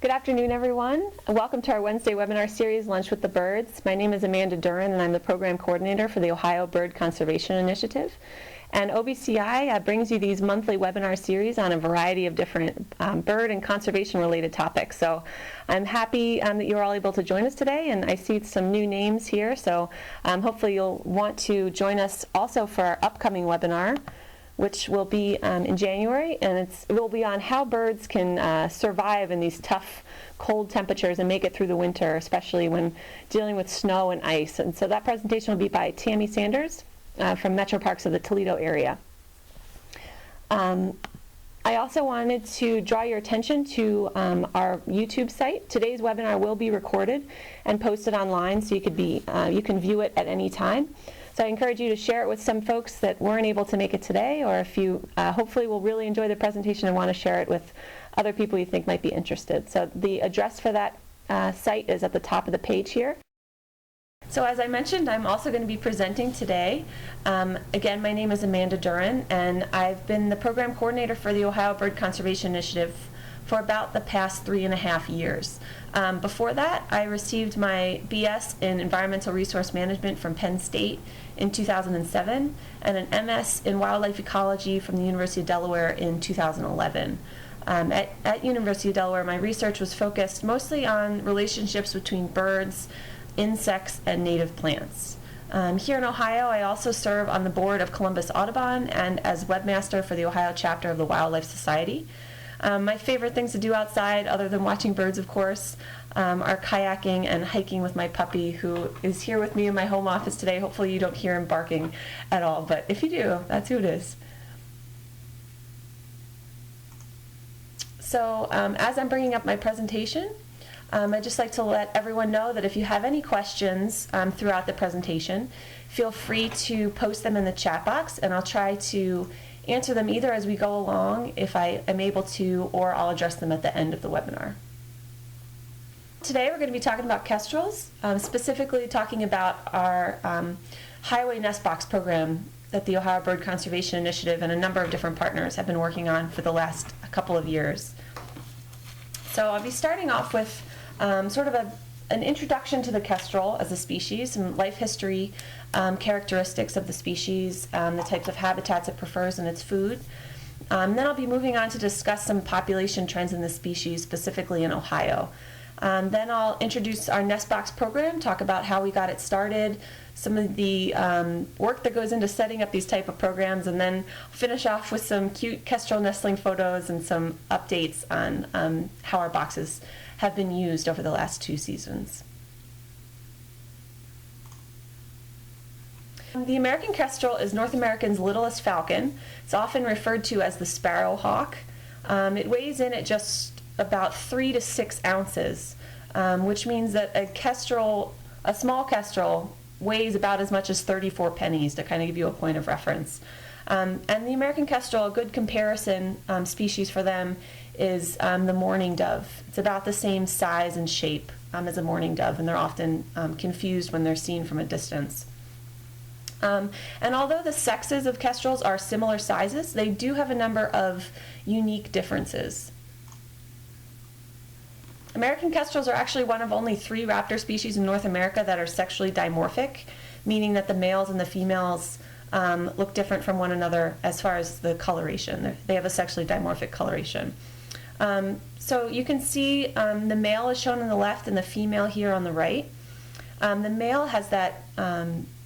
Good afternoon, everyone. Welcome to our Wednesday webinar series, Lunch with the Birds. My name is Amanda Duren, and I'm the Program Coordinator for the Ohio Bird Conservation Initiative. And OBCI brings you these monthly webinar series on a variety of different bird and conservation-related topics. So I'm happy that you're all able to join us today, and I see some new names here. So hopefully you'll want to join us also for our upcoming webinar, which will be in January, and it will be on how birds can survive in these tough, cold temperatures and make it through the winter, especially when dealing with snow and ice. And so that presentation will be by Tammy Sanders from Metro Parks of the Toledo area. I also wanted to draw your attention to our YouTube site. Today's webinar will be recorded and posted online, so you can view it at any time. So I encourage you to share it with some folks that weren't able to make it today, or if you hopefully will really enjoy the presentation and want to share it with other people you think might be interested. So the address for that site is at the top of the page here. So as I mentioned, I'm also going to be presenting today. Again, my name is Amanda Duren, and I've been the program coordinator for the Ohio Bird Conservation Initiative for about the past 3.5 years. Before that, I received my BS in Environmental Resource Management from Penn State in 2007, and an MS in Wildlife Ecology from the University of Delaware in 2011. At University of Delaware, my research was focused mostly on relationships between birds, insects, and native plants. Here in Ohio, I also serve on the board of Columbus Audubon and as webmaster for the Ohio chapter of the Wildlife Society. My favorite things to do outside, other than watching birds, of course, are kayaking and hiking with my puppy, who is here with me in my home office today. Hopefully you don't hear him barking at all, but if you do, that's who it is. So as I'm bringing up my presentation, I'd just like to let everyone know that if you have any questions throughout the presentation, feel free to post them in the chat box, and I'll try to answer them either as we go along, if I am able to, or I'll address them at the end of the webinar. Today we're going to be talking about kestrels, specifically talking about our highway nest box program that the Ohio Bird Conservation Initiative and a number of different partners have been working on for the last couple of years. So I'll be starting off with sort of an introduction to the kestrel as a species, some life history characteristics of the species, the types of habitats it prefers in its food. Then I'll be moving on to discuss some population trends in the species, specifically in Ohio. Then I'll introduce our nest box program, talk about how we got it started, some of the work that goes into setting up these type of programs, and then finish off with some cute kestrel nestling photos and some updates on how our boxes have been used over the last 2 seasons. The American kestrel is North America's littlest falcon. It's often referred to as the sparrowhawk. It weighs in at just about 3 to 6 ounces, which means that a small kestrel weighs about as much as 34 pennies, to kind of give you a point of reference. And the American kestrel, a good comparison species for them is the mourning dove. It's about the same size and shape as a mourning dove, and they're often confused when they're seen from a distance. And although the sexes of kestrels are similar sizes, they do have a number of unique differences. American kestrels are actually one of only 3 raptor species in North America that are sexually dimorphic, meaning that the males and the females look different from one another as far as the coloration. They have a sexually dimorphic coloration. So you can see the male is shown on the left and the female here on the right. The male has that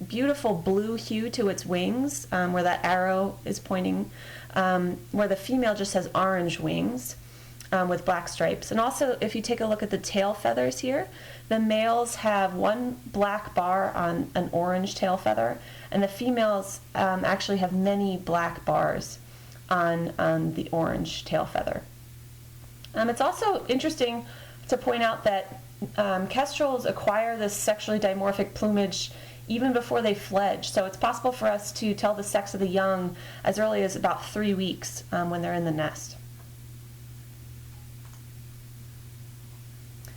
beautiful blue hue to its wings, where that arrow is pointing, where the female just has orange wings with black stripes. And also, if you take a look at the tail feathers here, the males have one black bar on an orange tail feather, and the females actually have many black bars on the orange tail feather. It's also interesting to point out that kestrels acquire this sexually dimorphic plumage even before they fledge. So it's possible for us to tell the sex of the young as early as about 3 weeks when they're in the nest.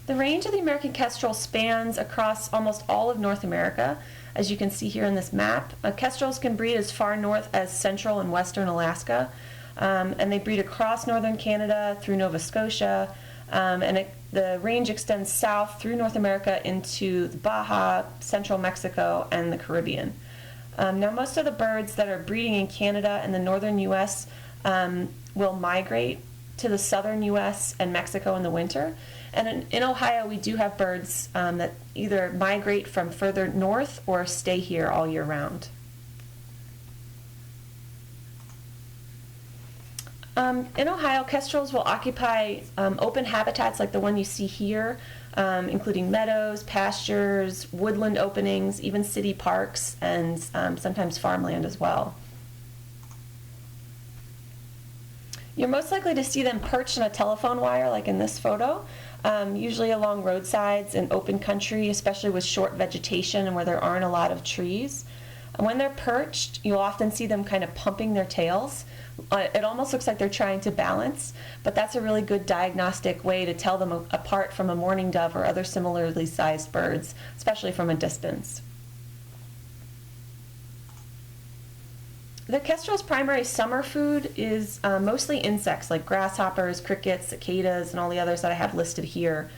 The range of the American kestrel spans across almost all of North America, as you can see here in this map. Kestrels can breed as far north as central and western Alaska, and they breed across northern Canada through Nova Scotia, The range extends south through North America into the Baja, central Mexico, and the Caribbean. Now, most of the birds that are breeding in Canada and the northern U.S. Will migrate to the southern U.S. and Mexico in the winter. And in Ohio, we do have birds that either migrate from further north or stay here all year round. In Ohio, kestrels will occupy open habitats like the one you see here, including meadows, pastures, woodland openings, even city parks, and sometimes farmland as well. You're most likely to see them perched on a telephone wire like in this photo, usually along roadsides in open country, especially with short vegetation and where there aren't a lot of trees. And when they're perched, you'll often see them kind of pumping their tails. It almost looks like they're trying to balance, but that's a really good diagnostic way to tell them apart from a mourning dove or other similarly sized birds, especially from a distance. The kestrel's primary summer food is mostly insects like grasshoppers, crickets, cicadas, and all the others that I have listed here.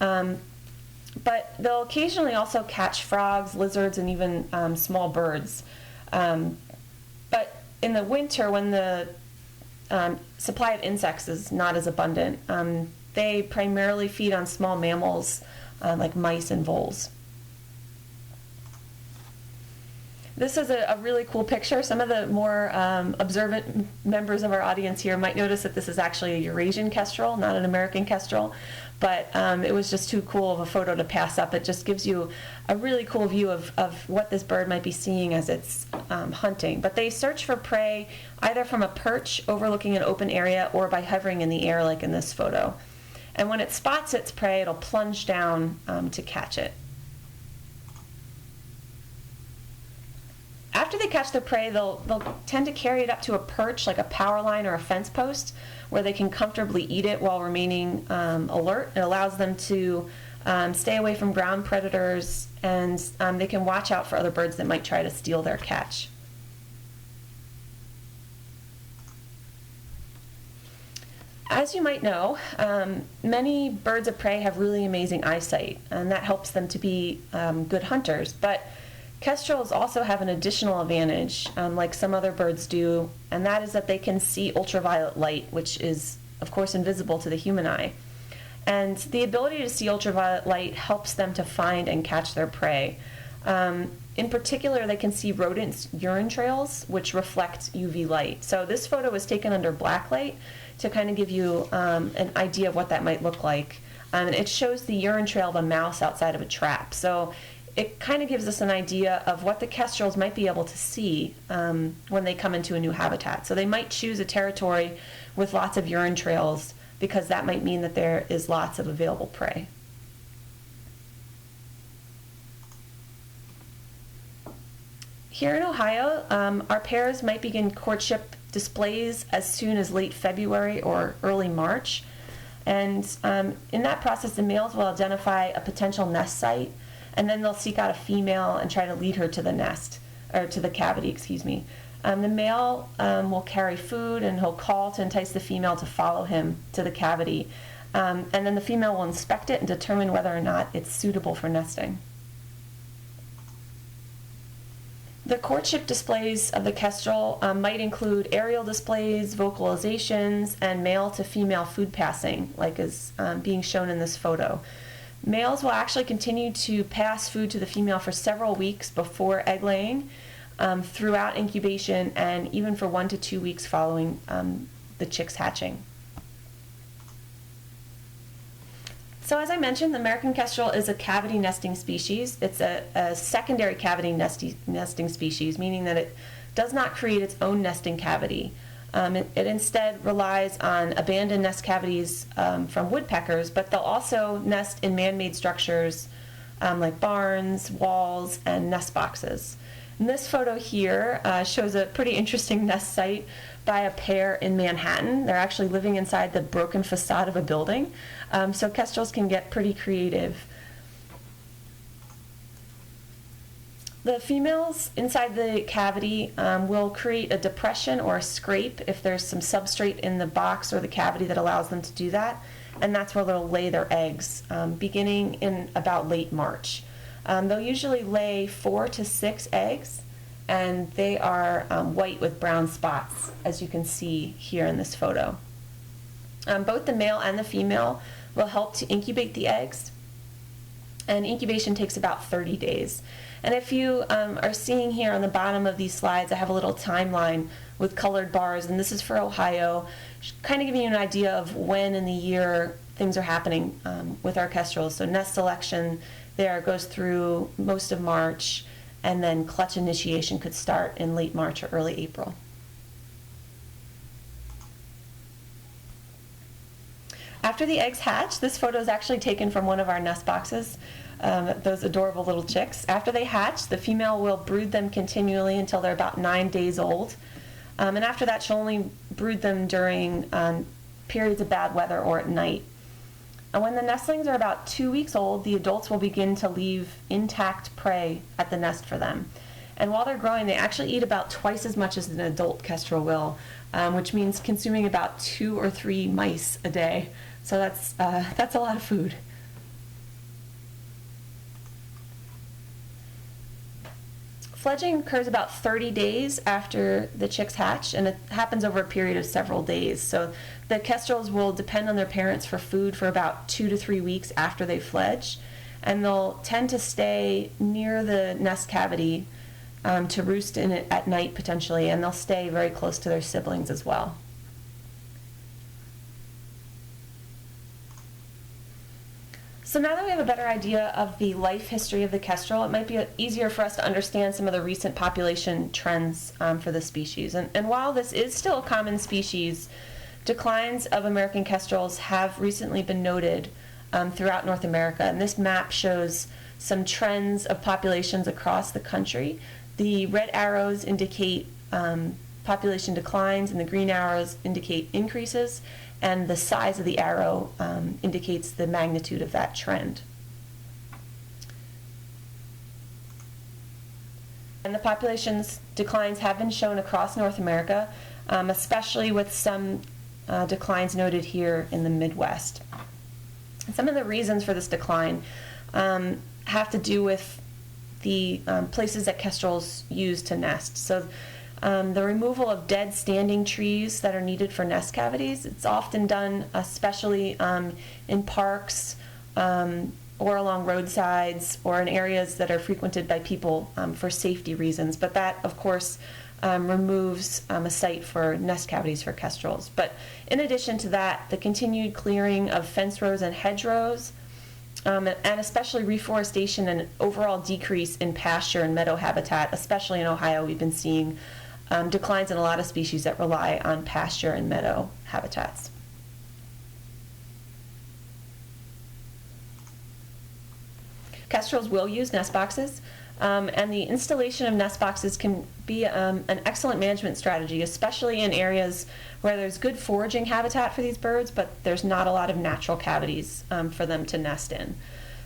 But they'll occasionally also catch frogs, lizards, and even small birds. But in the winter, when the supply of insects is not as abundant, they primarily feed on small mammals like mice and voles. This is a really cool picture. Some of the more observant members of our audience here might notice that this is actually a Eurasian kestrel, not an American kestrel, but it was just too cool of a photo to pass up. It just gives you a really cool view of what this bird might be seeing as it's hunting. But they search for prey either from a perch overlooking an open area or by hovering in the air like in this photo. And when it spots its prey, it'll plunge down to catch it. After they catch their prey, they'll tend to carry it up to a perch like a power line or a fence post where they can comfortably eat it while remaining alert. It allows them to stay away from ground predators, and they can watch out for other birds that might try to steal their catch. As you might know, many birds of prey have really amazing eyesight, and that helps them to be good hunters. But kestrels also have an additional advantage, like some other birds do, and that is that they can see ultraviolet light, which is, of course, invisible to the human eye. And the ability to see ultraviolet light helps them to find and catch their prey. In particular, they can see rodents' urine trails, which reflect UV light. So this photo was taken under black light to kind of give you an idea of what that might look like. And it shows the urine trail of a mouse outside of a trap. So it kind of gives us an idea of what the kestrels might be able to see when they come into a new habitat. So they might choose a territory with lots of urine trails because that might mean that there is lots of available prey. Here in Ohio, our pairs might begin courtship displays as soon as late February or early March. And in that process, the males will identify a potential nest site, and then they'll seek out a female and try to lead her to the nest, or to the cavity, excuse me. The male will carry food, and he'll call to entice the female to follow him to the cavity. And then the female will inspect it and determine whether or not it's suitable for nesting. The courtship displays of the kestrel might include aerial displays, vocalizations, and male to female food passing, like is being shown in this photo. Males will actually continue to pass food to the female for several weeks before egg laying, throughout incubation, and even for 1 to 2 weeks following the chicks hatching. So as I mentioned, the American kestrel is a cavity nesting species. It's a secondary cavity nesting species, meaning that it does not create its own nesting cavity. It instead relies on abandoned nest cavities from woodpeckers, but they'll also nest in man-made structures like barns, walls, and nest boxes. And this photo here shows a pretty interesting nest site by a pair in Manhattan. They're actually living inside the broken facade of a building. So kestrels can get pretty creative. The females inside the cavity will create a depression or a scrape if there's some substrate in the box or the cavity that allows them to do that. and that's where they'll lay their eggs, beginning in about late March. They'll usually lay 4 to 6 eggs, and they are white with brown spots, as you can see here in this photo. Both the male and the female will help to incubate the eggs, and incubation takes about 30 days. And if you are seeing here on the bottom of these slides, I have a little timeline with colored bars, and this is for Ohio, kind of giving you an idea of when in the year things are happening with our kestrels. So nest selection there goes through most of March, and then clutch initiation could start in late March or early April. After the eggs hatch, this photo is actually taken from one of our nest boxes, those adorable little chicks. After they hatch, the female will brood them continually until they're about 9 days old. And after that, she'll only brood them during periods of bad weather or at night. And when the nestlings are about 2 weeks old, the adults will begin to leave intact prey at the nest for them. And while they're growing, they actually eat about twice as much as an adult kestrel will, which means consuming about 2 or 3 mice a day. So that's a lot of food. Fledging occurs about 30 days after the chicks hatch, and it happens over a period of several days. So the kestrels will depend on their parents for food for about 2 to 3 weeks after they fledge, and they'll tend to stay near the nest cavity to roost in it at night potentially, and they'll stay very close to their siblings as well. So now that we have a better idea of the life history of the kestrel, it might be easier for us to understand some of the recent population trends for the species. And while this is still a common species, declines of American kestrels have recently been noted throughout North America. And this map shows some trends of populations across the country. The red arrows indicate population declines, and the green arrows indicate increases. And the size of the arrow indicates the magnitude of that trend. And the population's declines have been shown across North America, especially with some declines noted here in the Midwest. And some of the reasons for this decline have to do with the places that kestrels use to nest. So the removal of dead standing trees that are needed for nest cavities. It's often done especially in parks or along roadsides or in areas that are frequented by people for safety reasons. But that, of course, removes a site for nest cavities for kestrels. But in addition to that, the continued clearing of fence rows and hedgerows, and especially reforestation and overall decrease in pasture and meadow habitat, especially in Ohio, we've been seeing declines in a lot of species that rely on pasture and meadow habitats. Kestrels will use nest boxes, and the installation of nest boxes can be an excellent management strategy, especially in areas where there's good foraging habitat for these birds, but there's not a lot of natural cavities for them to nest in.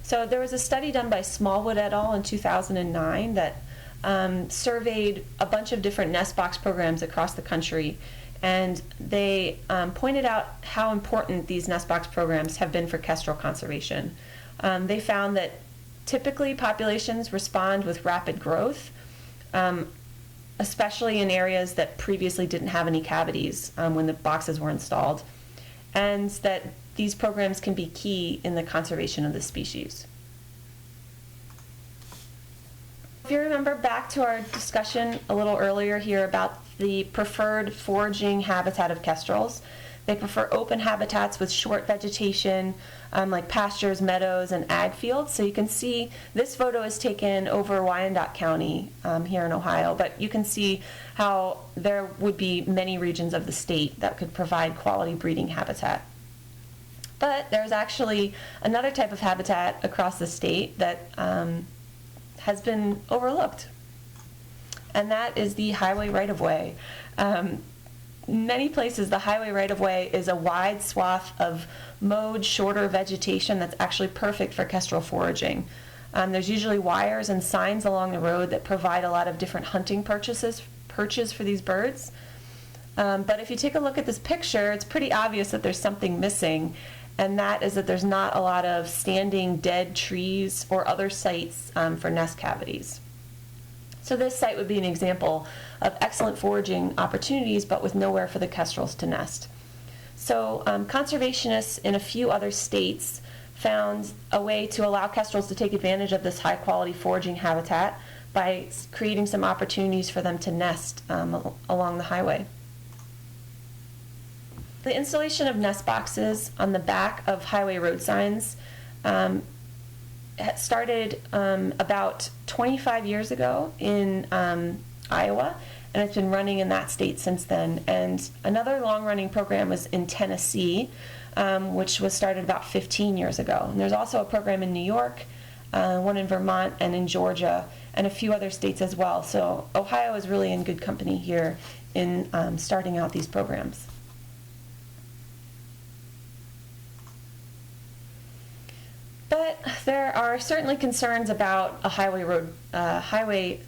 So there was a study done by Smallwood et al. In 2009 that surveyed a bunch of different nest box programs across the country, and they pointed out how important these nest box programs have been for kestrel conservation. They found that typically populations respond with rapid growth, especially in areas that previously didn't have any cavities when the boxes were installed, and that these programs can be key in the conservation of the species. If you remember back to our discussion a little earlier here about the preferred foraging habitat of kestrels, they prefer open habitats with short vegetation, like pastures, meadows, and ag fields. So you can see this photo is taken over Wyandotte County here in Ohio, but you can see how there would be many regions of the state that could provide quality breeding habitat. But there's actually another type of habitat across the state that has been overlooked, and that is the highway right-of-way. Many places, the highway right-of-way is a wide swath of mowed, shorter vegetation that's actually perfect for kestrel foraging. There's usually wires and signs along the road that provide a lot of different hunting perches for these birds. But if you take a look at this picture, it's pretty obvious that there's something missing, and that is that there's not a lot of standing dead trees or other sites for nest cavities. So this site would be an example of excellent foraging opportunities, but with nowhere for the kestrels to nest. So conservationists in a few other states found a way to allow kestrels to take advantage of this high-quality foraging habitat by creating some opportunities for them to nest along the highway. The installation of nest boxes on the back of highway road signs started about 25 years ago in Iowa, and it's been running in that state since then. And another long-running program was in Tennessee, which was started about 15 years ago. And there's also a program in New York, one in Vermont, and in Georgia, and a few other states as well. So Ohio is really in good company here in starting out these programs. But there are certainly concerns about a highway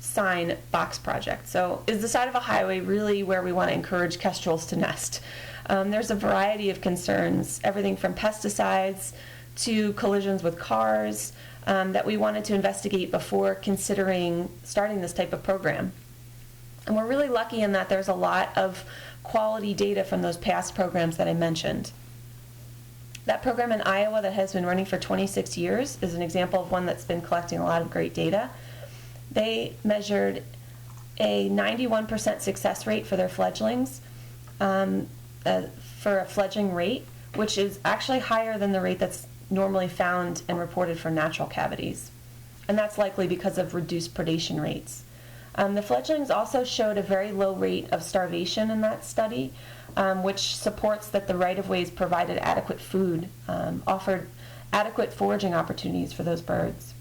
sign box project. So is the side of a highway really where we want to encourage kestrels to nest? There's a variety of concerns, everything from pesticides to collisions with cars, that we wanted to investigate before considering starting this type of program. And we're really lucky in that there's a lot of quality data from those past programs that I mentioned. That program in Iowa that has been running for 26 years is an example of one that's been collecting a lot of great data. They measured a 91% success rate for their fledglings, for a fledgling rate, which is actually higher than the rate that's normally found and reported for natural cavities. And that's likely because of reduced predation rates. The fledglings also showed a very low rate of starvation in that study, which supports that the right-of-ways provided adequate food, offered adequate foraging opportunities for those birds.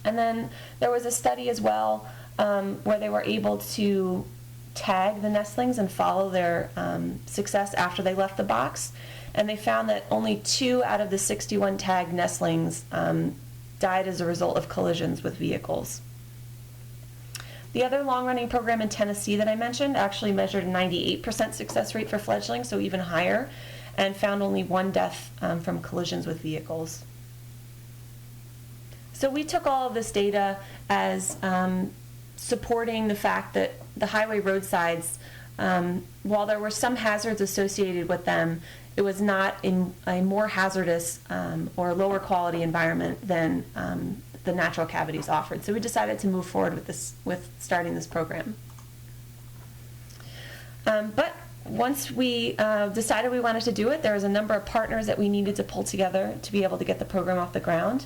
And then there was a study as well where they were able to tag the nestlings and follow their success after they left the box. And they found that only 2 out of the 61 tagged nestlings died as a result of collisions with vehicles. The other long-running program in Tennessee that I mentioned actually measured a 98% success rate for fledglings, so even higher, and found only 1 death from collisions with vehicles. So we took all of this data as supporting the fact that the highway roadsides, while there were some hazards associated with them, it was not in a more hazardous or lower quality environment than the natural cavities offered. So we decided to move forward with starting this program. But once we decided we wanted to do it, there was a number of partners that we needed to pull together to be able to get the program off the ground.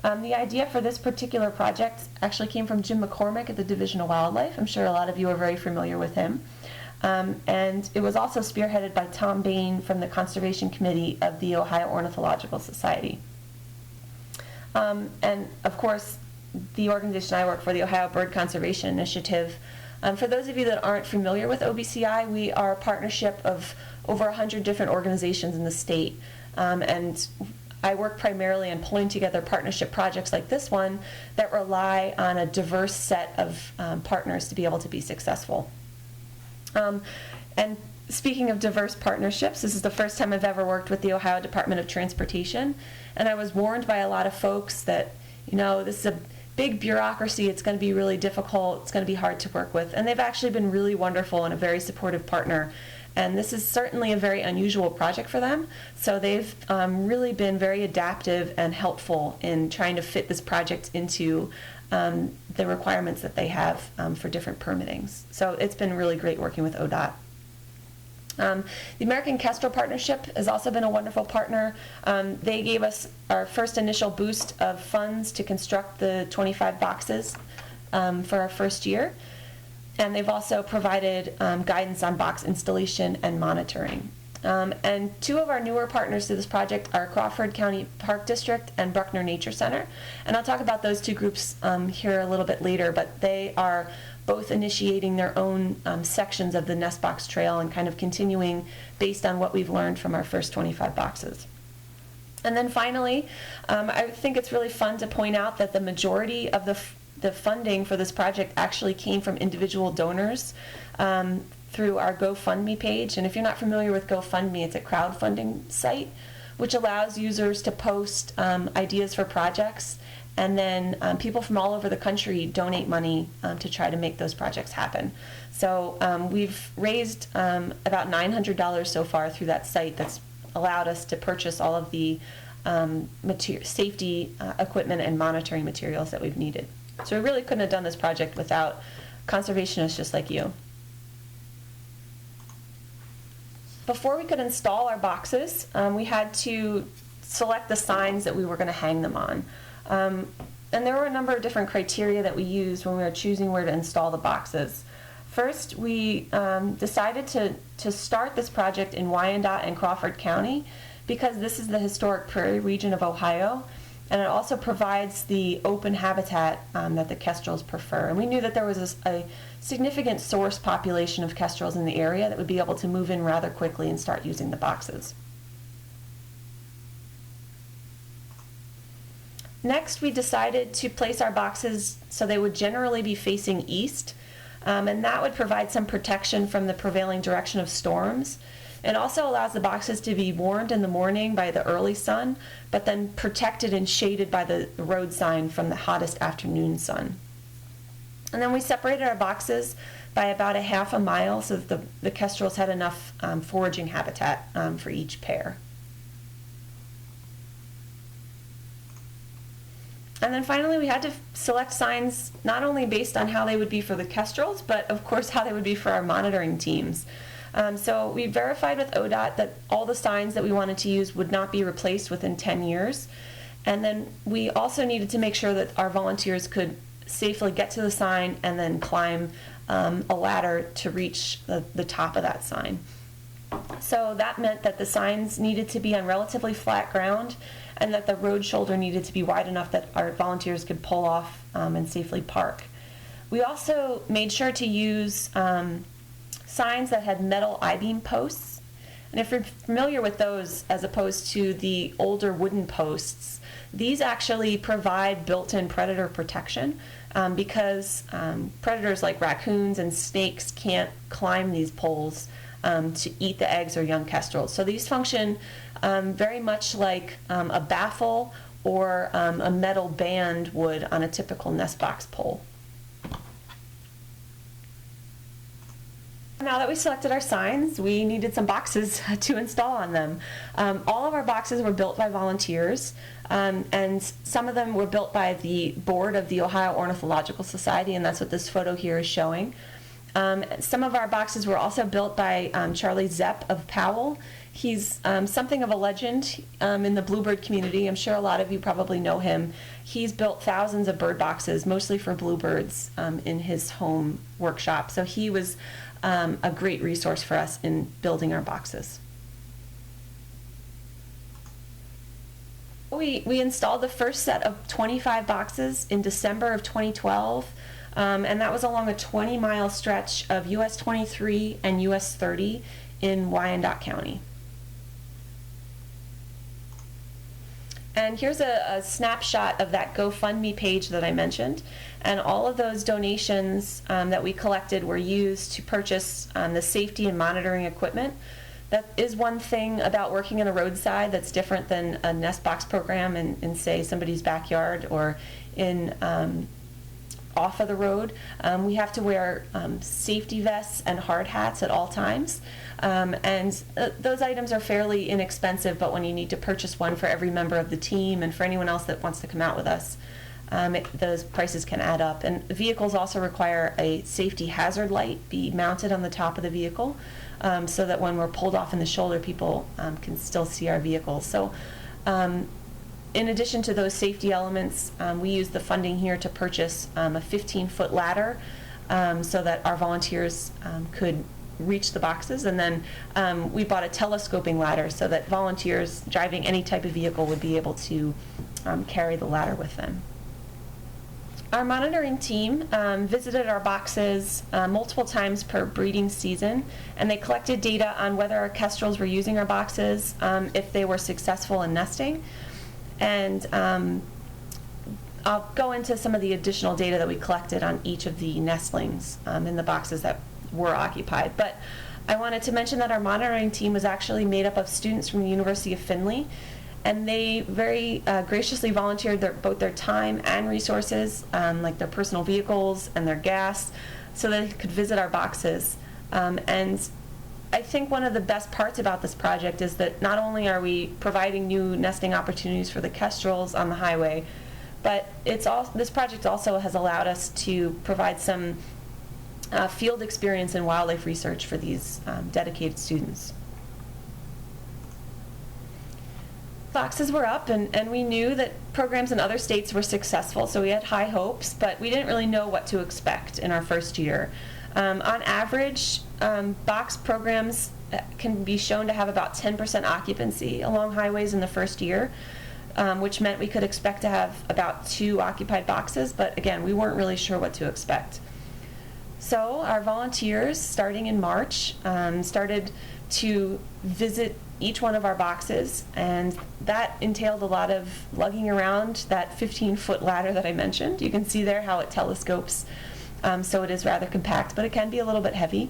The idea for this particular project actually came from Jim McCormick at the Division of Wildlife. I'm sure a lot of you are very familiar with him. And it was also spearheaded by Tom Bain from the Conservation Committee of the Ohio Ornithological Society. And of course, the organization I work for, the Ohio Bird Conservation Initiative. For those of you that aren't familiar with OBCI, we are a partnership of over 100 different organizations in the state. And I work primarily on pulling together partnership projects like this one that rely on a diverse set of partners to be able to be successful. And speaking of diverse partnerships, this is the first time I've ever worked with the Ohio Department of Transportation, and I was warned by a lot of folks that, you know, this is a big bureaucracy, it's going to be really difficult, it's going to be hard to work with, and they've actually been really wonderful and a very supportive partner. And this is certainly a very unusual project for them, so they've really been very adaptive and helpful in trying to fit this project into the requirements that they have for different permittings. So it's been really great working with ODOT. The American Kestrel Partnership has also been a wonderful partner. They gave us our first initial boost of funds to construct the 25 boxes for our first year. And they've also provided guidance on box installation and monitoring. And 2 of our newer partners to this project are Crawford County Park District and Bruckner Nature Center. And I'll talk about those 2 groups here a little bit later, but they are both initiating their own sections of the nest box trail and kind of continuing based on what we've learned from our first 25 boxes. And then finally, I think it's really fun to point out that the majority of the funding for this project actually came from individual donors through our GoFundMe page. And if you're not familiar with GoFundMe, it's a crowdfunding site which allows users to post ideas for projects, and then people from all over the country donate money to try to make those projects happen. So we've raised about $900 so far through that site. That's allowed us to purchase all of the safety equipment and monitoring materials that we've needed. So we really couldn't have done this project without conservationists just like you. Before we could install our boxes, we had to select the signs that we were going to hang them on. And there were a number of different criteria that we used when we were choosing where to install the boxes. First, we decided to start this project in Wyandotte and Crawford County because this is the historic prairie region of Ohio, and it also provides the open habitat that the Kestrels prefer. And we knew that there was a significant source population of Kestrels in the area that would be able to move in rather quickly and start using the boxes. Next, we decided to place our boxes so they would generally be facing east, and that would provide some protection from the prevailing direction of storms. It also allows the boxes to be warmed in the morning by the early sun, but then protected and shaded by the road sign from the hottest afternoon sun. And then we separated our boxes by about a half a mile so that the Kestrels had enough foraging habitat for each pair. And then finally, we had to select signs not only based on how they would be for the Kestrels, but of course how they would be for our monitoring teams. So we verified with ODOT that all the signs that we wanted to use would not be replaced within 10 years. And then we also needed to make sure that our volunteers could safely get to the sign and then climb a ladder to reach the top of that sign. So that meant that the signs needed to be on relatively flat ground, and that the road shoulder needed to be wide enough that our volunteers could pull off and safely park. We also made sure to use signs that had metal I-beam posts. And if you're familiar with those as opposed to the older wooden posts, these actually provide built-in predator protection because predators like raccoons and snakes can't climb these poles to eat the eggs or young kestrels. So these function very much like a baffle or a metal band would on a typical nest box pole. Now that we selected our signs, we needed some boxes to install on them. All of our boxes were built by volunteers, and some of them were built by the board of the Ohio Ornithological Society, and that's what this photo here is showing. Some of our boxes were also built by Charlie Zepp of Powell. He's something of a legend in the bluebird community. I'm sure a lot of you probably know him. He's built thousands of bird boxes, mostly for bluebirds, in his home workshop. So he was a great resource for us in building our boxes. We installed the first set of 25 boxes in December of 2012. And that was along a 20-mile stretch of US 23 and US 30 in Wyandotte County. And here's a snapshot of that GoFundMe page that I mentioned. And all of those donations that we collected were used to purchase the safety and monitoring equipment. That is one thing about working in a roadside that's different than a nest box program in say, somebody's backyard or in off of the road. We have to wear safety vests and hard hats at all times. Those items are fairly inexpensive, but when you need to purchase one for every member of the team and for anyone else that wants to come out with us, those prices can add up. And vehicles also require a safety hazard light be mounted on the top of the vehicle so that when we're pulled off in the shoulder, people can still see our vehicles. So in addition to those safety elements, we used the funding here to purchase a 15-foot ladder so that our volunteers could reach the boxes, and then we bought a telescoping ladder so that volunteers driving any type of vehicle would be able to carry the ladder with them. Our monitoring team visited our boxes multiple times per breeding season, and they collected data on whether our kestrels were using our boxes, if they were successful in nesting. And I'll go into some of the additional data that we collected on each of the nestlings in the boxes that were occupied. But I wanted to mention that our monitoring team was actually made up of students from the University of Findlay, and they very graciously volunteered both their time and resources, like their personal vehicles and their gas, so that they could visit our boxes. And I think one of the best parts about this project is that not only are we providing new nesting opportunities for the kestrels on the highway, but this project also has allowed us to provide some field experience in wildlife research for these dedicated students. Boxes were up, and we knew that programs in other states were successful, so we had high hopes, but we didn't really know what to expect in our first year. On average, box programs can be shown to have about 10% occupancy along highways in the first year, which meant we could expect to have about 2 occupied boxes, but again, we weren't really sure what to expect. So our volunteers, starting in March, started to visit each one of our boxes, and that entailed a lot of lugging around that 15-foot ladder that I mentioned. You can see there how it telescopes, so it is rather compact, but it can be a little bit heavy.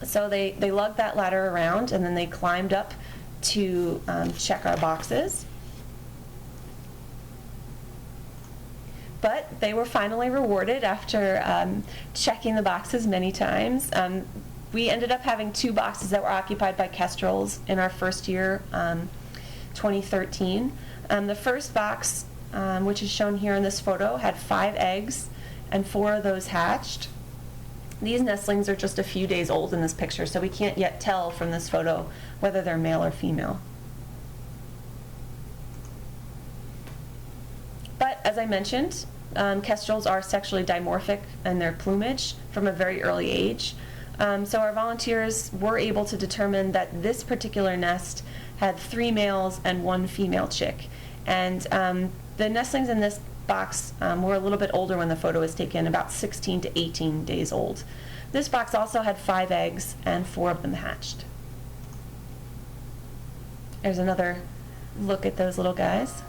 So they lugged that ladder around, and then they climbed up to check our boxes. But they were finally rewarded after checking the boxes many times. We ended up having 2 boxes that were occupied by kestrels in our first year, 2013. The first box, which is shown here in this photo, had 5 eggs, and 4 of those hatched. These nestlings are just a few days old in this picture, so we can't yet tell from this photo whether they're male or female. But as I mentioned, kestrels are sexually dimorphic in their plumage from a very early age. So our volunteers were able to determine that this particular nest had 3 males and 1 female chick. And the nestlings in this box were a little bit older when the photo was taken, about 16 to 18 days old. This box also had 5 eggs, and 4 of them hatched. There's another look at those little guys.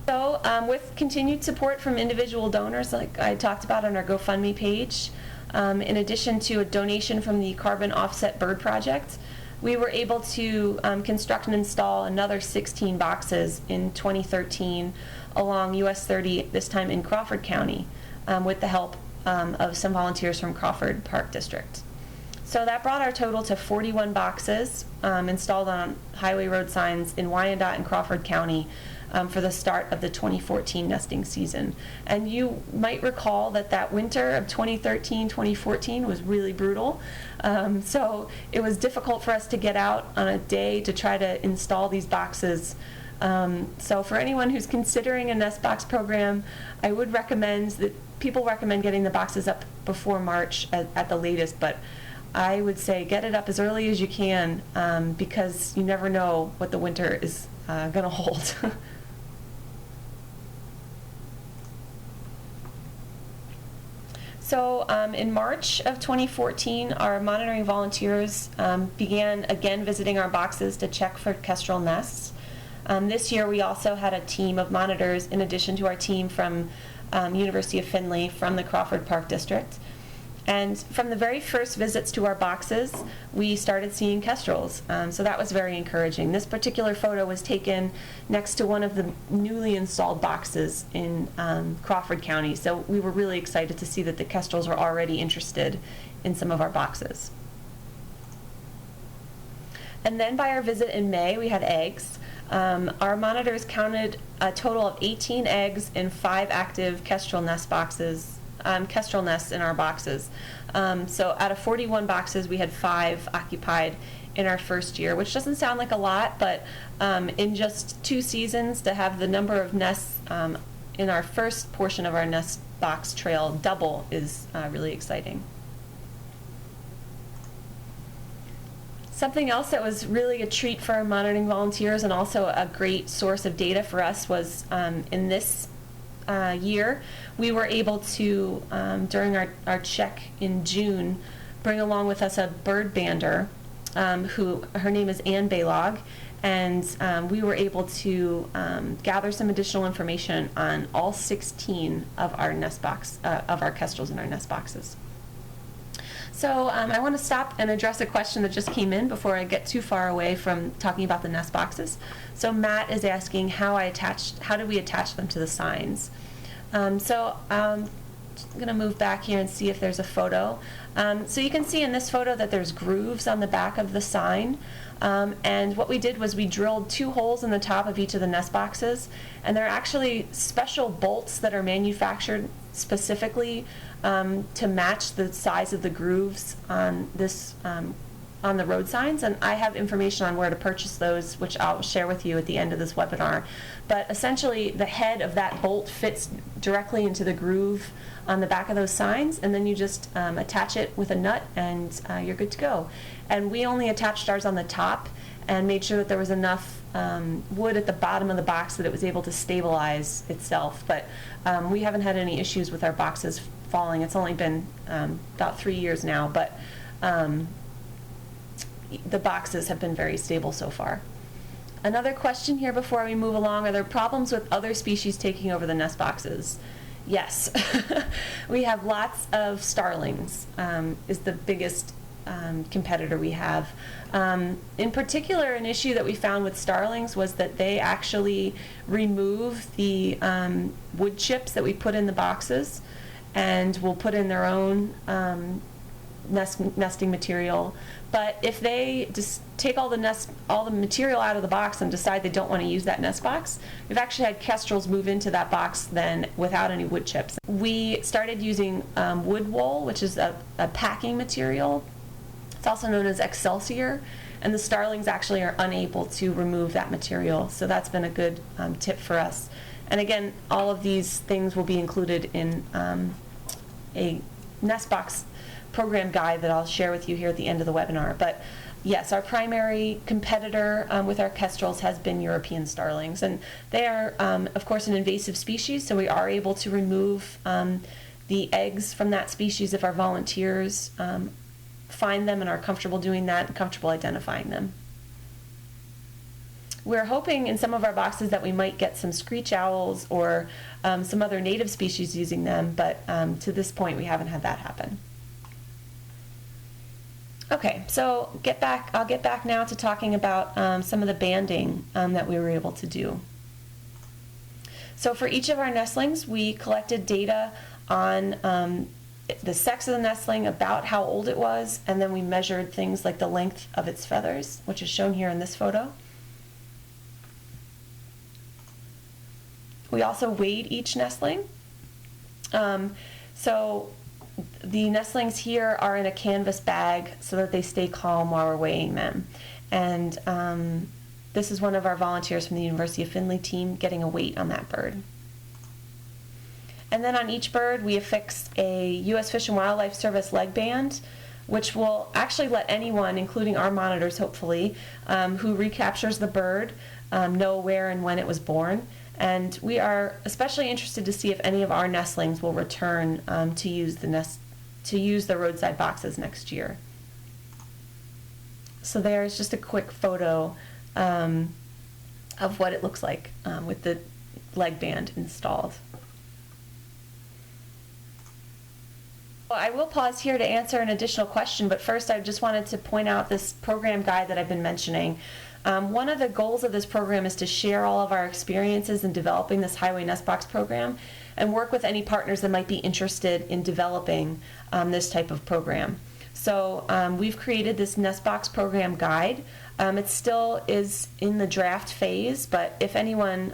So with continued support from individual donors, like I talked about on our GoFundMe page, in addition to a donation from the Carbon Offset Bird Project, we were able to construct and install another 16 boxes in 2013 along US 30, this time in Crawford County, with the help of some volunteers from Crawford Park District. So that brought our total to 41 boxes installed on highway road signs in Wyandotte and Crawford County for the start of the 2014 nesting season. And you might recall that winter of 2013-2014 was really brutal. So it was difficult for us to get out on a day to try to install these boxes. So for anyone who's considering a nest box program, I would recommend that people recommend getting the boxes up before March at the latest, but I would say get it up as early as you can because you never know what the winter is going to hold. So in March of 2014, our monitoring volunteers began again visiting our boxes to check for kestrel nests. This year we also had a team of monitors in addition to our team from University of Findlay from the Crawford Park District. And from the very first visits to our boxes, we started seeing kestrels. So that was very encouraging. This particular photo was taken next to one of the newly installed boxes in Crawford County. So we were really excited to see that the kestrels were already interested in some of our boxes. And then by our visit in May, we had eggs. Our monitors counted a total of 18 eggs in 5 active kestrel nest boxes. Kestrel nests in our boxes. So out of 41 boxes, we had 5 occupied in our first year, which doesn't sound like a lot, but in just 2 seasons to have the number of nests in our first portion of our nest box trail double is really exciting. Something else that was really a treat for our monitoring volunteers and also a great source of data for us was in this year, we were able to, during our check in June, bring along with us a bird bander who her name is Ann Baylog, and we were able to gather some additional information on all 16 of our of our kestrels in our nest boxes. So I want to stop and address a question that just came in before I get too far away from talking about the nest boxes. So Matt is asking how do we attach them to the signs? I'm going to move back here and see if there's a photo. So you can see in this photo that there's grooves on the back of the sign. And what we did was we drilled 2 holes in the top of each of the nest boxes, and they're actually special bolts that are manufactured specifically to match the size of the grooves on this on the road signs, and I have information on where to purchase those, which I'll share with you at the end of this webinar. But essentially, the head of that bolt fits directly into the groove on the back of those signs, and then you just attach it with a nut, and you're good to go. And we only attached ours on the top and made sure that there was enough wood at the bottom of the box that it was able to stabilize itself. But we haven't had any issues with our boxes falling. It's only been about 3 years now, but the boxes have been very stable so far. Another question here before we move along: are there problems with other species taking over the nest boxes? Yes. We have lots of starlings, is the biggest competitor we have. In particular, an issue that we found with starlings was that they actually remove the wood chips that we put in the boxes, and will put in their own nesting material. But if they just take all the material out of the box and decide they don't want to use that nest box, we've actually had kestrels move into that box then without any wood chips. We started using wood wool, which is a packing material. It's also known as Excelsior, and the starlings actually are unable to remove that material, so that's been a good tip for us. And again, all of these things will be included in a nest box program guide that I'll share with you here at the end of the webinar. But yes, our primary competitor with our kestrels has been European starlings, and they are of course an invasive species, so we are able to remove the eggs from that species if our volunteers find them and are comfortable doing that and comfortable identifying them. We're hoping in some of our boxes that we might get some screech owls or some other native species using them, but to this point we haven't had that happen. Okay, so I'll get back now to talking about some of the banding that we were able to do. So for each of our nestlings, we collected data on the sex of the nestling, about how old it was, and then we measured things like the length of its feathers, which is shown here in this photo. We also weighed each nestling. So the nestlings here are in a canvas bag so that they stay calm while we're weighing them. And this is one of our volunteers from the University of Findlay team getting a weight on that bird. And then on each bird we affixed a U.S. Fish and Wildlife Service leg band, which will actually let anyone, including our monitors hopefully, who recaptures the bird know where and when it was born. And we are especially interested to see if any of our nestlings will return to use the roadside boxes next year. So there's just a quick photo of what it looks like with the leg band installed. Well, I will pause here to answer an additional question, but first I just wanted to point out this program guide that I've been mentioning. One of the goals of this program is to share all of our experiences in developing this highway nest box program and work with any partners that might be interested in developing this type of program. So we've created this nest box program guide. It still is in the draft phase, but if anyone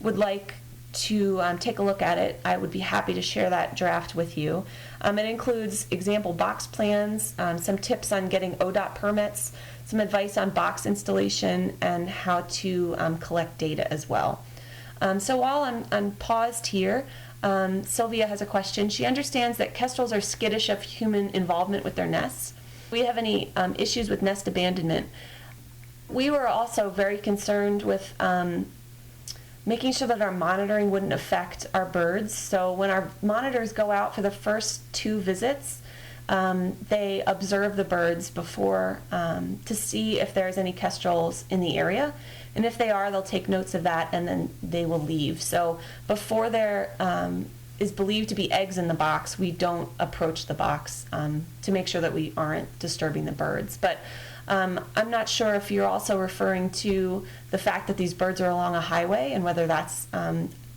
would like to take a look at it, I would be happy to share that draft with you. It includes example box plans, some tips on getting ODOT permits, some advice on box installation, and how to collect data as well. So while I'm paused here, Sylvia has a question. She understands that kestrels are skittish of human involvement with their nests. Do we have any issues with nest abandonment? We were also very concerned with making sure that our monitoring wouldn't affect our birds. So when our monitors go out for the first 2 visits, they observe the birds before to see if there's any kestrels in the area. And if they are, they'll take notes of that and then they will leave. So before there is believed to be eggs in the box, we don't approach the box to make sure that we aren't disturbing the birds. But I'm not sure if you're also referring to the fact that these birds are along a highway and whether that's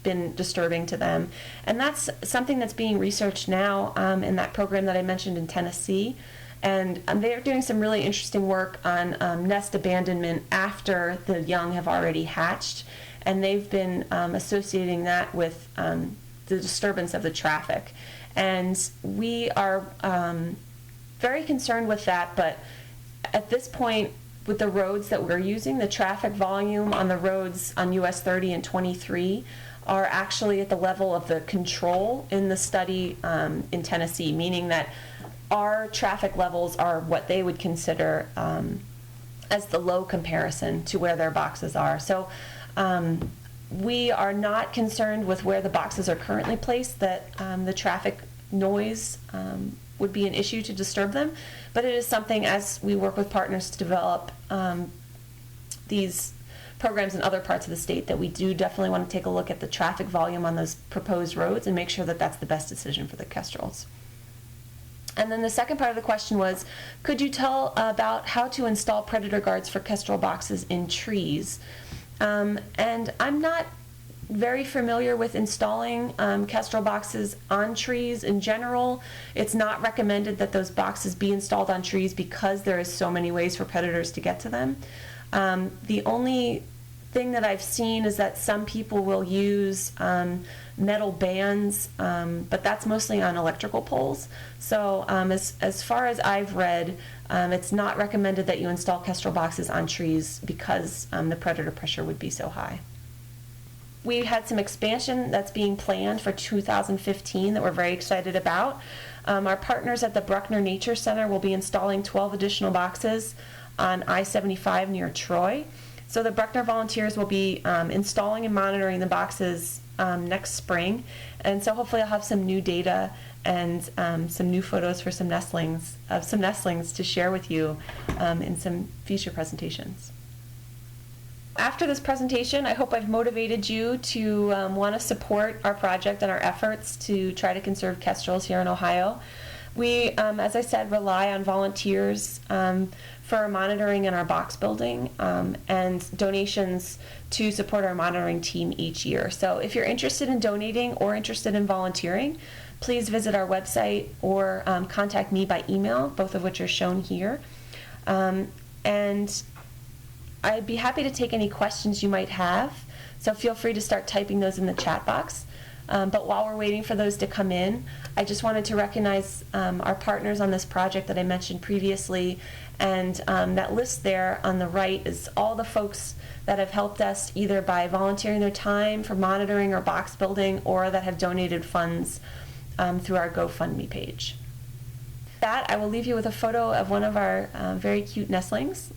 been disturbing to them. And that's something that's being researched now in that program that I mentioned in Tennessee. And they're doing some really interesting work on nest abandonment after the young have already hatched. And they've been associating that with the disturbance of the traffic. And we are very concerned with that, but at this point, with the roads that we're using, the traffic volume on the roads on US 30 and 23 are actually at the level of the control in the study in Tennessee, meaning that our traffic levels are what they would consider as the low comparison to where their boxes are. So we are not concerned with where the boxes are currently placed, that the traffic noise would be an issue to disturb them, but it is something, as we work with partners to develop these programs in other parts of the state, that we do definitely want to take a look at the traffic volume on those proposed roads and make sure that that's the best decision for the kestrels. And then the second part of the question was, could you tell about how to install predator guards for kestrel boxes in trees? And I'm not very familiar with installing kestrel boxes on trees in general. It's not recommended that those boxes be installed on trees because there is so many ways for predators to get to them. The only thing that I've seen is that some people will use metal bands, but that's mostly on electrical poles. So as far as I've read, it's not recommended that you install kestrel boxes on trees because the predator pressure would be so high. We had some expansion that's being planned for 2015 that we're very excited about. Our partners at the Bruckner Nature Center will be installing 12 additional boxes on I-75 near Troy. So the Bruckner volunteers will be installing and monitoring the boxes next spring. And so hopefully I'll have some new data and some new photos for some nestlings to share with you in some future presentations. After this presentation, I hope I've motivated you to want to support our project and our efforts to try to conserve kestrels here in Ohio. We, as I said, rely on volunteers for our monitoring and our box building and donations to support our monitoring team each year. So if you're interested in donating or interested in volunteering, please visit our website or contact me by email, both of which are shown here. And I'd be happy to take any questions you might have, so feel free to start typing those in the chat box. But while we're waiting for those to come in, I just wanted to recognize our partners on this project that I mentioned previously, and that list there on the right is all the folks that have helped us either by volunteering their time for monitoring or box building, or that have donated funds through our GoFundMe page. With that, I will leave you with a photo of one of our very cute nestlings,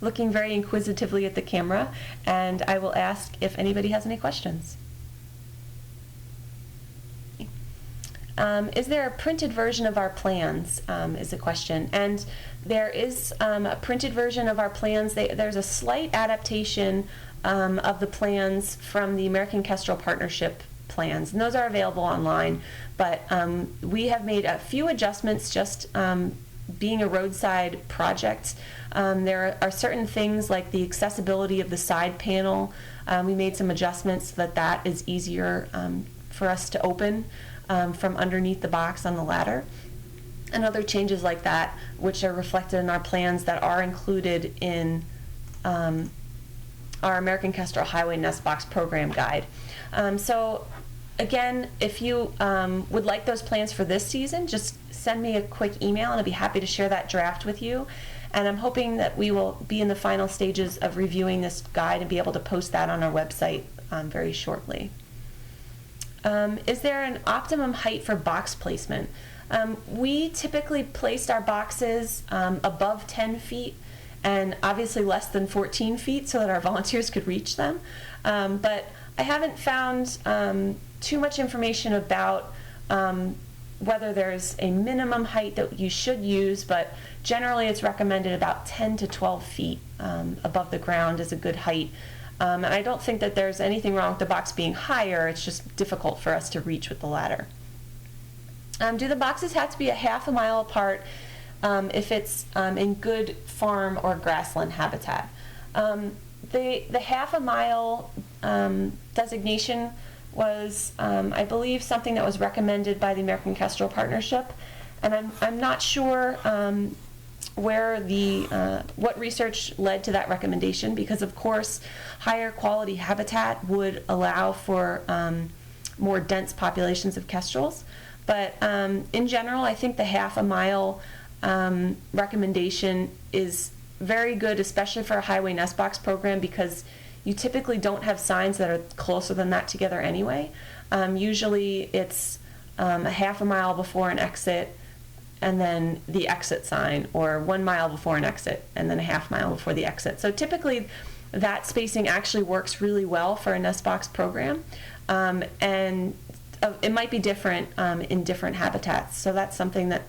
looking very inquisitively at the camera, and I will ask if anybody has any questions. Is there a printed version of our plans, is the question. And there is a printed version of our plans. There's a slight adaptation of the plans from the American Kestrel Partnership plans, and those are available online. But we have made a few adjustments, just being a roadside project. There are certain things like the accessibility of the side panel. We made some adjustments so that that is easier for us to open from underneath the box on the ladder, and other changes like that, which are reflected in our plans that are included in our American Kestrel Highway Nest Box Program Guide. So again, if you would like those plans for this season, just send me a quick email and I'll be happy to share that draft with you. And I'm hoping that we will be in the final stages of reviewing this guide and be able to post that on our website very shortly. Is there an optimum height for box placement? We typically placed our boxes above 10 feet and obviously less than 14 feet so that our volunteers could reach them. But I haven't found too much information about whether there's a minimum height that you should use, but generally it's recommended about 10 to 12 feet above the ground is a good height. And I don't think that there's anything wrong with the box being higher, it's just difficult for us to reach with the ladder. Do the boxes have to be a half a mile apart if it's in good farm or grassland habitat? The half a mile designation was, I believe, something that was recommended by the American Kestrel Partnership, and I'm not sure where what research led to that recommendation, because of course higher quality habitat would allow for more dense populations of kestrels, but in general I think the half a mile recommendation is very good, especially for a highway nest box program, because you typically don't have signs that are closer than that together anyway. Usually it's a half a mile before an exit and then the exit sign, or 1 mile before an exit and then a half mile before the exit. So typically that spacing actually works really well for a nest box program, and it might be different in different habitats. So that's something that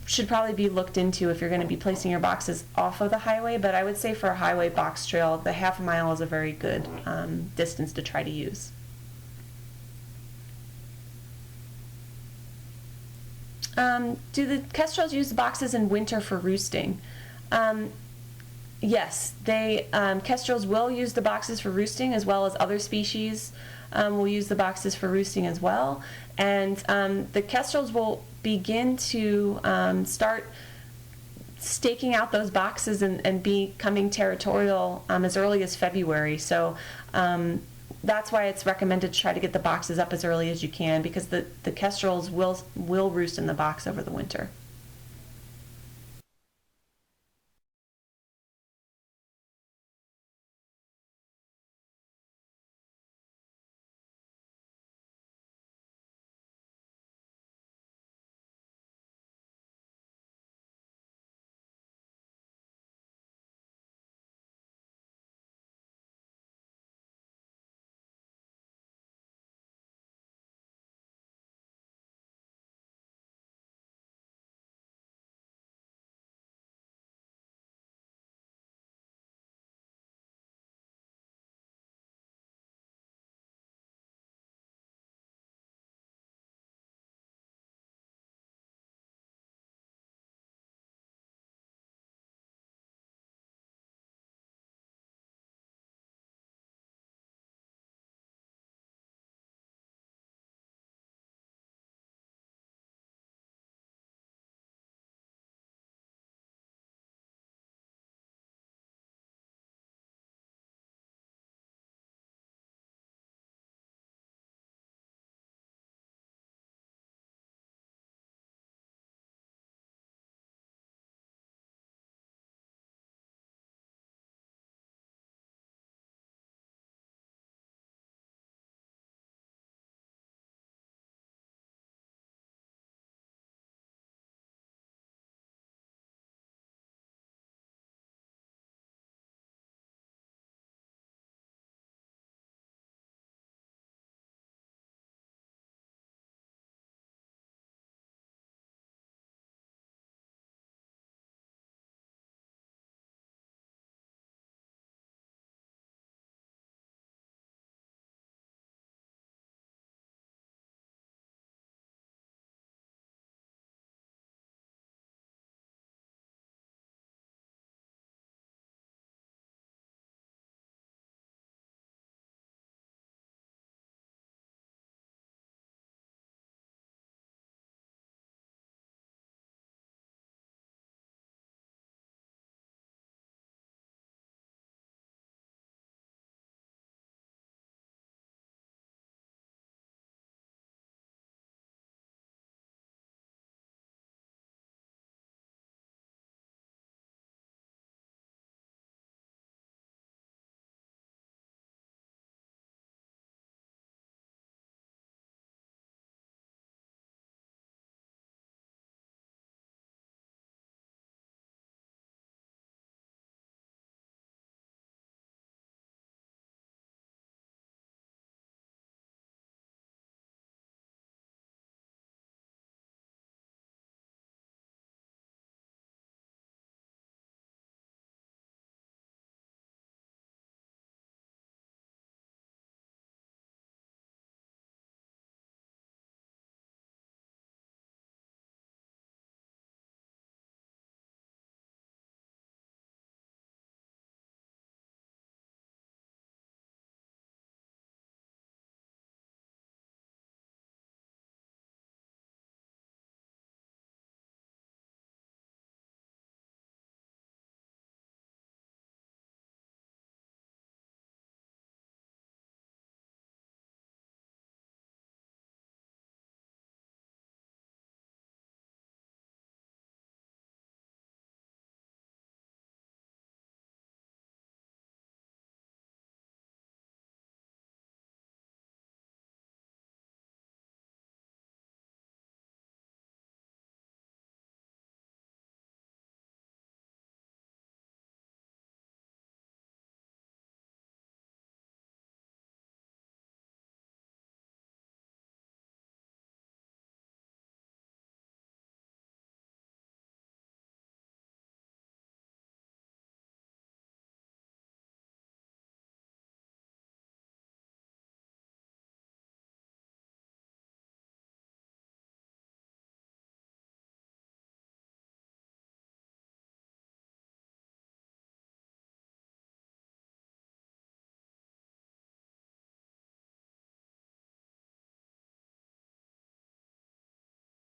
should probably be looked into if you're going to be placing your boxes off of the highway, but I would say for a highway box trail, the half a mile is a very good distance to try to use. Do the kestrels use the boxes in winter for roosting? Yes, kestrels will use the boxes for roosting, as well as other species will use the boxes for roosting as well. And the kestrels will begin to start staking out those boxes and becoming territorial as early as February. So that's why it's recommended to try to get the boxes up as early as you can, because the kestrels will roost in the box over the winter.